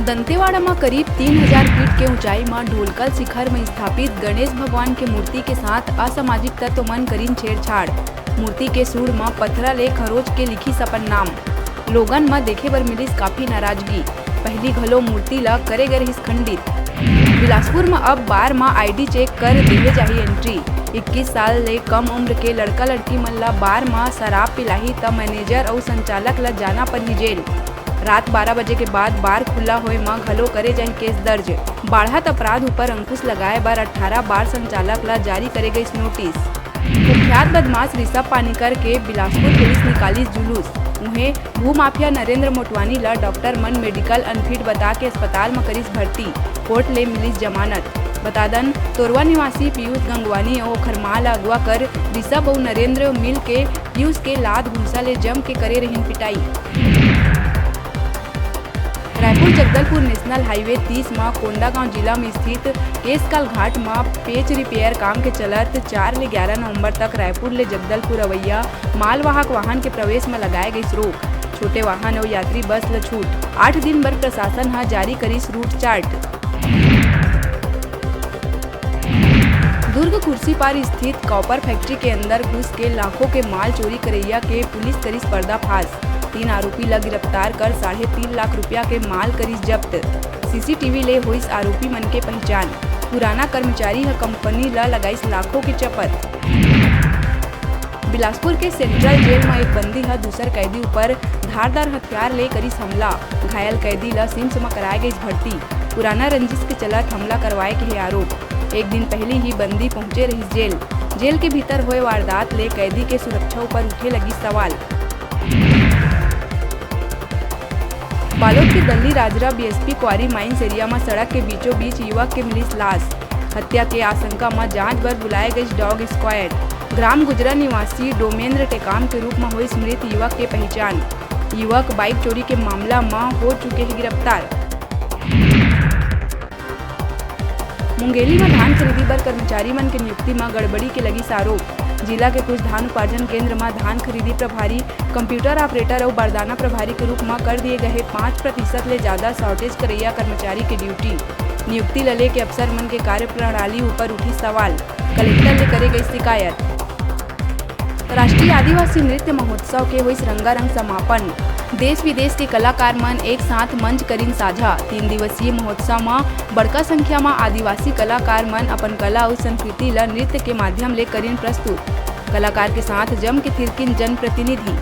दंतेवाड़ा में करीब 3000 फीट के ऊंचाई में ढोलकल शिखर में स्थापित गणेश भगवान के मूर्ति के साथ असामाजिक तत्व मन करीन छेड़छाड़। मूर्ति के सूढ़ में पत्थरा ले खरोच के लिखी सपन नाम। लोगन में देखे बर मिलिस काफी नाराजगी। पहली घलो मूर्ति ला करे गए रहिस खंडित। बिलासपुर में अब बार में ID चेक कर देहे जाही एंट्री। 21 साल ले कम उम्र के लड़का लड़की मन ला बार में शराब पिलाही त मैनेजर और संचालक ला जाना पड़ही जेल। रात 12 बजे के बाद बार खुला होए में घलो करे जाही केस दर्ज। बाढ़त अपराध ऊपर अंकुश लगाए बार 18 बार संचालक ला जारी करे गई नोटिस। कुख्यात बदमाश ऋषभ पानीकर के बिलासपुर पुलिस निकाली जुलूस। उन्हें भूमाफिया नरेंद्र मोटवानी ला डॉक्टर मन मेडिकल अनफिट बता के अस्पताल में करीस भर्ती। कोर्ट ले मिलिस जमानत। बतादन तोरवा निवासी पीयूष गंगवानी और खरमाल अगवा कर ऋषभ और नरेंद्र मिल के पीयूष के लाद घूसा ले जम के करे रहीन पिटाई। रायपुर जगदलपुर नेशनल हाईवे 30 में कोंडागांव जिला में स्थित केसकाल घाट में पेच रिपेयर काम के चलत 4 ले 11 नवंबर तक रायपुर ले जगदलपुर अवैया मालवाहक वाहन के प्रवेश में लगाए गई रोक। छोटे वाहन और यात्री बस ल छूट। 8 दिन बर प्रशासन हा जारी करीस रूट चार्ट। दुर्ग कुर्सी पार स्थित कॉपर फैक्ट्री के अंदर घुस के लाखों के माल चोरी करैया के पुलिस करीस पर्दाफाश। 3 आरोपी ला गिरफ्तार कर 3.5 लाख रुपया के माल करीस जब्त। CCTV ले हुईस आरोपी मन के पहचान। पुराना कर्मचारी ह कंपनी ला लगाईस लाखों की चपत। बिलासपुर के सेंट्रल जेल में एक बंदी है दूसर कैदी ऊपर धारदार हथियार ले करीस हमला। घायल कैदी ला सिम्स में कराए गई भर्ती। पुराना रंजिश के चलत हमला करवाए के है आरोप। एक दिन पहले ही बंदी पहुंचे रही जेल। जेल के भीतर हुए वारदात ले कैदी के सुरक्षा ऊपर उठे लगी सवाल। बालोद के दल्ली राजरा BSP क्वारी माइंस एरिया में सड़क के बीचों बीच युवक के मिली लाश। हत्या के आशंका में जांच बर बुलाए गई डॉग स्क्वाड। ग्राम गुजरा निवासी डोमेंद्र टेकाम के रूप में हुई मृत युवक के पहचान। युवक बाइक चोरी के मामला में हो चुके हैं गिरफ्तार। मुंगेली में धान खरीदी पर कर्मचारी मन के नियुक्ति में गड़बड़ी के लगी आरोप। जिला के कुछ धान उपार्जन केंद्र में धान खरीदी प्रभारी, कंप्यूटर ऑपरेटर और बारदाना प्रभारी के रूप में कर दिए गए 5% ले ज्यादा शॉर्टेज करैया कर्मचारी की ड्यूटी। नियुक्ति लले के अफसर मन के कार्य प्रणाली ऊपर उठी सवाल। कलेक्टर ने करे गई शिकायत। राष्ट्रीय आदिवासी नृत्य महोत्सव के हुई रंगारंग समापन। देश विदेश के कलाकार मन एक साथ मंच करीन साझा। 3 दिवसीय महोत्सव में बड़का संख्या में आदिवासी कलाकार मन अपन कला और संस्कृति ला नृत्य के माध्यम ले करीन प्रस्तुत। कलाकार के साथ जम के थिरकिन जनप्रतिनिधि।